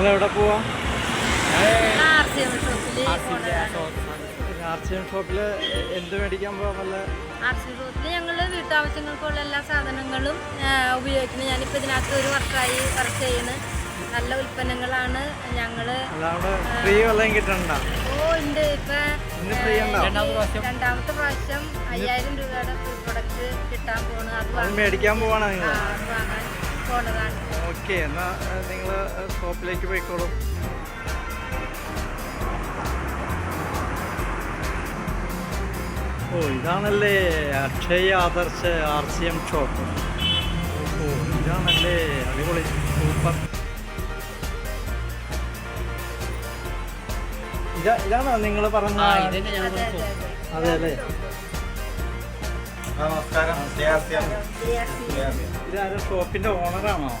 നിങ്ങളെവിടെ പോവാ? ആർസിഎം ഷോപ്പിൽ എന്ത് മേടിക്കാൻ പോവാ? വല്ല ആർസിഎം ഷോപ്പിൽ ഞങ്ങൾ വീട്ടാവശ്യങ്ങൾക്കുള്ള എല്ലാ സാധനങ്ങളും ഉപയോഗിക്കുന്നത്. ഞാനിപ്പോൾ ഇതിനകത്ത് ഒരു വർഷമായി വർക്ക് ചെയ്യുന്നത്. നല്ല ഉൽപ്പന്നങ്ങളാണ് ഞങ്ങള്. ഫ്രീ വല്ലതും കിട്ടണ്ട? ഓ ഉണ്ട്. ഇപ്പൊ രണ്ടാമത്തെ പ്രാവശ്യം 5000 രൂപയുടെ ഫ്രീ പ്രൊഡക്റ്റ് കിട്ടാൻ പോണ്. അത് മേടിക്കാൻ പോവാണ് നിങ്ങൾ? വാങ്ങാൻ പോണതാണ്. ഓക്കെ, എന്നാ നിങ്ങൾ ഷോപ്പിലേക്ക് പോയിക്കോളൂ. ഓ, ഇതാണല്ലേ അക്ഷയ ആദർശ് ആർസിഎം ഷോപ്പ്. ഓ, ഇതാണല്ലേ, അടിപൊളി, സൂപ്പർ. ഇതാണോ നിങ്ങൾ പറഞ്ഞ? അതെ അല്ലേ. നമസ്കാരം. ഇതാരും ഷോപ്പിന്റെ ഓണറാണോ?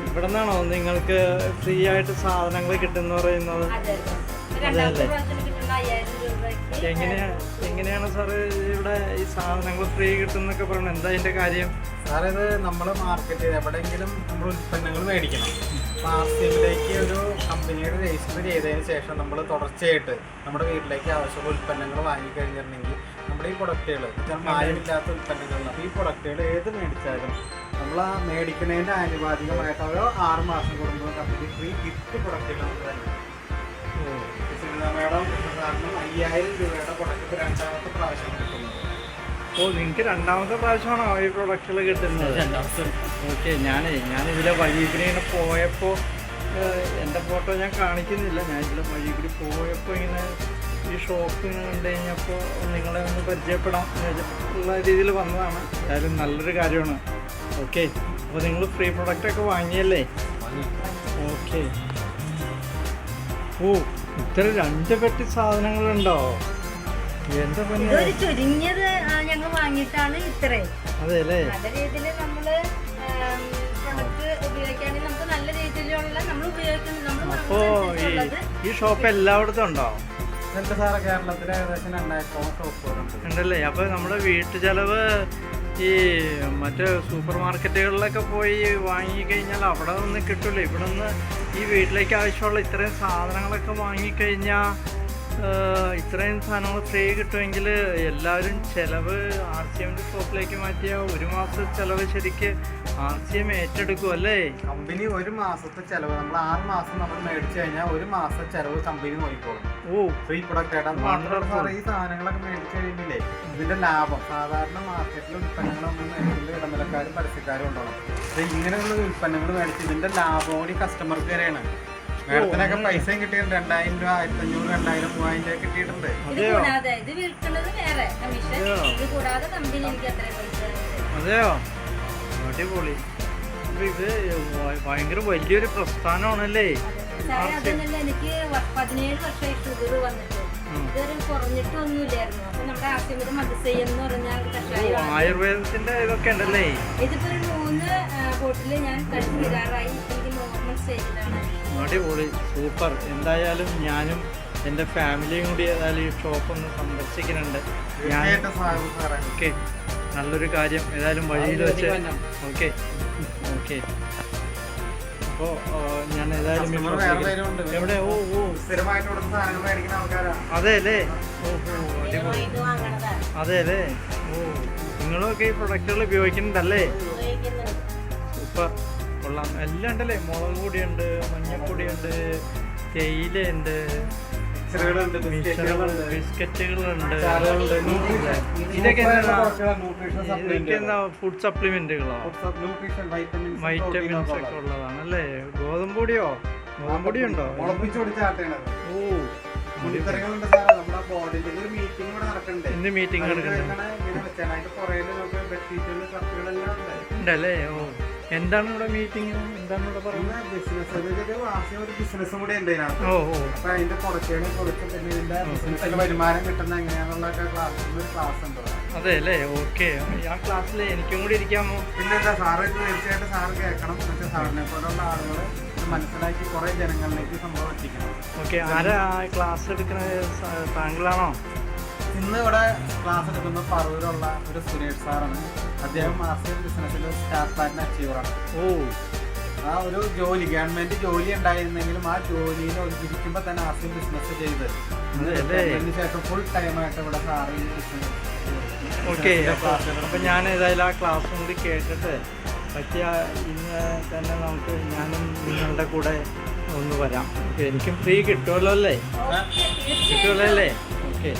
ഇവിടെ നിന്നാണോ നിങ്ങൾക്ക് ഫ്രീ ആയിട്ട് സാധനങ്ങൾ കിട്ടുന്ന പറയുന്നത്? അതെ. എങ്ങനെയാണ് സാറ് ഇവിടെ ഈ സാധനങ്ങൾ ഫ്രീ കിട്ടുന്നൊക്കെ പറയുന്നത്? എന്താ അതിന്റെ കാര്യം? സാറേ, ഇത് നമ്മൾ മാർക്കറ്റിൽ എവിടെയെങ്കിലും നമ്മൾ ഉൽപ്പന്നങ്ങൾ മേടിക്കണം. ആർസിഎമ്മിലേക്ക് ഒരു കമ്പനിയുടെ രജിസ്റ്റർ ചെയ്തതിന് ശേഷം നമ്മൾ തുടർച്ചയായിട്ട് നമ്മുടെ വീട്ടിലേക്ക് ആവശ്യമുള്ള ഉൽപ്പന്നങ്ങൾ വാങ്ങിക്കഴിഞ്ഞിട്ടുണ്ടെങ്കിൽ നമ്മുടെ ഈ പ്രൊഡക്റ്റുകൾ മായമില്ലാത്ത ഉൽപ്പന്നങ്ങൾ, അപ്പോൾ ഈ പ്രൊഡക്റ്റുകൾ ഏത് മേടിച്ചാലും നമ്മൾ ആ മേടിക്കുന്നതിൻ്റെ ആനുപാതികമായിട്ട് ഓരോ 6 മാസം കൂടുമ്പോൾ കമ്പനി ഫ്രീ ഗിഫ്റ്റ് പ്രൊഡക്റ്റുകൾ നമുക്ക് തന്നെ. മേഡം സാറിന് 5000 രൂപയുടെ പ്രൊഡക്റ്റ് രണ്ടാമത്തെ പ്രാവശ്യം കിട്ടുന്നത്. ഓ, നിങ്ങൾക്ക് രണ്ടാമത്തെ പ്രാവശ്യമാണോ ഈ പ്രൊഡക്റ്റുകൾ കിട്ടുന്നത്? ഓക്കെ, ഞാനിതിലെ വഴികൂടി ഇങ്ങനെ പോയപ്പോൾ എൻ്റെ ഫോട്ടോ ഞാൻ കാണിക്കുന്നില്ല. ഞാനിതിലെ വഴികൂടി പോയപ്പോൾ ഇങ്ങനെ ഈ ഷോപ്പ് ഇങ്ങനെ കണ്ടു കഴിഞ്ഞപ്പോൾ നിങ്ങളെ ഒന്ന് പരിചയപ്പെടാം ഉള്ള രീതിയിൽ വന്നതാണ്. എന്തായാലും നല്ലൊരു കാര്യമാണ്. ഓക്കെ, അപ്പോൾ നിങ്ങൾ ഫ്രീ പ്രൊഡക്റ്റൊക്കെ വാങ്ങിയല്ലേ? ഓക്കെ. ഓ, ഇത്ര 2 പെട്ടി സാധനങ്ങളുണ്ടോ? എന്താ ചുരുങ്ങിയത് ഞങ്ങൾ വാങ്ങിയിട്ടാണ് ഇത്രയും. അതെ അല്ലേ. നല്ല രീതിയിൽ നമ്മള് പ്രൊഡക്റ്റ് ഉപയോഗിക്കുകയാണെങ്കിൽ നമുക്ക് നല്ല രീതിയിലുള്ള നമ്മൾ ഉപയോഗിക്കുന്നത്. അപ്പോ ഈ ഷോപ്പ് എല്ലായിടത്തും ഉണ്ടോ? സാറേ, കേരളത്തിലെ ഏകദേശം 2000 ഷോപ്പുകളുണ്ട്. ഉണ്ടല്ലേ. അപ്പൊ നമ്മുടെ വീട്ടു ചെലവ് ഈ മറ്റ് സൂപ്പർ മാർക്കറ്റുകളിലൊക്കെ പോയി വാങ്ങിക്കഴിഞ്ഞാൽ അവിടെ നിന്ന് കിട്ടില്ല. ഇവിടെ നിന്ന് ഈ വീട്ടിലേക്ക് ആവശ്യമുള്ള ഇത്രയും സാധനങ്ങളൊക്കെ വാങ്ങിക്കഴിഞ്ഞാൽ ഇത്രയും സാധനങ്ങൾ ഫ്രീ കിട്ടുമെങ്കിൽ എല്ലാവരും ചിലവ് ആർസിഎമ്മിൻ്റെ ഷോപ്പിലേക്ക് മാറ്റിയ 1 മാസത്തെ ചിലവ് ശരിക്ക് ആർസിഎം ഏറ്റെടുക്കും അല്ലേ? കമ്പനി 1 മാസത്തെ ചിലവ് നമ്മൾ 6 മാസം നമ്മൾ മേടിച്ചു കഴിഞ്ഞാൽ 1 മാസത്തെ ചിലവ് കമ്പനി നോക്കിക്കോളും. ഓ, ഫ്രീ പ്രൊഡക്റ്റ് ആയിട്ടാണ്. ഈ സാധനങ്ങളൊക്കെ മേടിച്ചു കഴിയുന്നില്ലേ, ഇതിന്റെ ലാഭം സാധാരണ മാർക്കറ്റിലെ ഉൽപ്പന്നങ്ങളൊന്നും മേടിക്കുന്ന ഇടനിലക്കാരും പരസ്യക്കാരും ഉണ്ടാവും. ഇങ്ങനെയുള്ള ഉൽപ്പന്നങ്ങൾ മേടിച്ച് ഇതിന്റെ ലാഭം കൂടി കസ്റ്റമർക്ക് വരെയാണ്. മേഡത്തിനൊക്കെ പൈസയും കിട്ടിയിട്ടുണ്ട്. 2000 രൂപ, 1500, 2000, 3000 രൂപ കിട്ടിയിട്ടുണ്ട്. അതെയോ? അടിപൊളി. അപ്പൊ ഇത് ഭയങ്കര വലിയൊരു പ്രസ്ഥാനമാണല്ലേ? എനിക്ക് 17 വർഷമായി ഷുഗർ വന്നിട്ട് ഇതുവരെ കുറഞ്ഞിട്ടൊന്നുമില്ലായിരുന്നു. അപ്പൊ നമ്മുടെ ആർസിഎമ്മിന്റെ മധുസൈ എന്ന് പറഞ്ഞാൽ ആയുർവേദത്തിന്റെ ഇതൊക്കെ ഉണ്ടല്ലേ? ഇതിപ്പോ 3 ബോട്ടില് ഞാൻ കഴിച്ചു തീരാറായി. എനിക്ക് നോർമൽ സ്റ്റേജിലാണ്. അടിപൊളി, സൂപ്പർ. എന്തായാലും ഞാനും എൻ്റെ ഫാമിലിയും കൂടി ഏതായാലും ഈ ഷോപ്പൊന്ന് സന്ദർശിക്കുന്നുണ്ട്. ഓക്കെ, നല്ലൊരു കാര്യം. ഏതായാലും വഴിയിൽ വെച്ച് ഓക്കെ. അപ്പോൾ ഞാൻ ഏതായാലും എവിടെ? അതെ അല്ലേ? അതെ അല്ലേ? നിങ്ങളൊക്കെ ഈ പ്രൊഡക്റ്റുകൾ ഉപയോഗിക്കുന്നുണ്ടല്ലേ? സൂപ്പർ, കൊള്ളാം. എല്ലാം ഉണ്ടല്ലേ? മുളക് പൊടിയുണ്ട്, മഞ്ഞപ്പൊടിയുണ്ട്, തേയിലയുണ്ട്, ബിസ്ക്കറ്റുകളുണ്ട്. ഇതൊക്കെ എന്താ? ഫുഡ് സപ്ലിമെന്റുകളോ? വൈറ്റമിൻസ് ഒക്കെ ഉള്ളതാണല്ലേ? ഗോതമ്പൊടിയോ? ഗോതമ്പൊടിയുണ്ടോ? ഓ, ഇന്ന് മീറ്റിംഗ് ഉണ്ടല്ലേ? ഓ, എന്താണ് ഇവിടെ മീറ്റിംഗ്? എന്താണ് ഇവിടെ പറയുന്നത്? ബിസിനസ്സും കൂടെ ഉണ്ട്. ഓ, അപ്പൊ അതിന്റെ വരുമാനം കിട്ടുന്ന എങ്ങനെയാന്നുള്ള ക്ലാസ് ഉണ്ട്. അതെ അല്ലേ? ഓക്കെ, ആ ക്ലാസ്സിൽ എനിക്കും കൂടി ഇരിക്കാമോ? പിന്നെന്താ സാറ് തീർച്ചയായിട്ടും സാറ് കേൾക്കണം. പക്ഷെ സാറിനെ പോലുള്ള ആളുകൾ മനസ്സിലാക്കി കുറെ ജനങ്ങളിലേക്ക് സംഭവം എത്തിക്കണം. ഓക്കെ, ആരാ ക്ലാസ് എടുക്കുന്നത്? താങ്കളാണോ? ഇന്ന് ഇവിടെ ക്ലാസ് എടുക്കുന്ന പറവൂരുള്ള ഒരു സുരേഷ് സാറാണ്. അദ്ദേഹം ആർസിഎം ബിസിനസ്സിൽ സ്റ്റാർ പ്ലാറ്റിനം അച്ചീവറാണ്. ഓ, ആ ഒരു ജോലി ഗവൺമെന്റ് ജോലി ഉണ്ടായിരുന്നെങ്കിലും ആ ജോലിയിൽ ഒതുക്കിയിരിക്കുമ്പോൾ തന്നെ ആർസിയും ബിസിനസ് ചെയ്ത് അതിനുശേഷം ഫുൾ ടൈമായിട്ട് ഇവിടെ സാറിന് ബിസിനസ്. ഓക്കെ, അപ്പം ഞാൻ ഏതായാലും ആ ക്ലാസ്സും കൂടി കേട്ടിട്ട് പറ്റിയ ഇന്ന് തന്നെ ഞാനും നിങ്ങളുടെ കൂടെ ഒന്ന് വരാം. ഓക്കെ, എനിക്കും ഫ്രീ കിട്ടുമല്ലോ അല്ലേ? കിട്ടുമല്ലോ അല്ലേ? ഓക്കെ.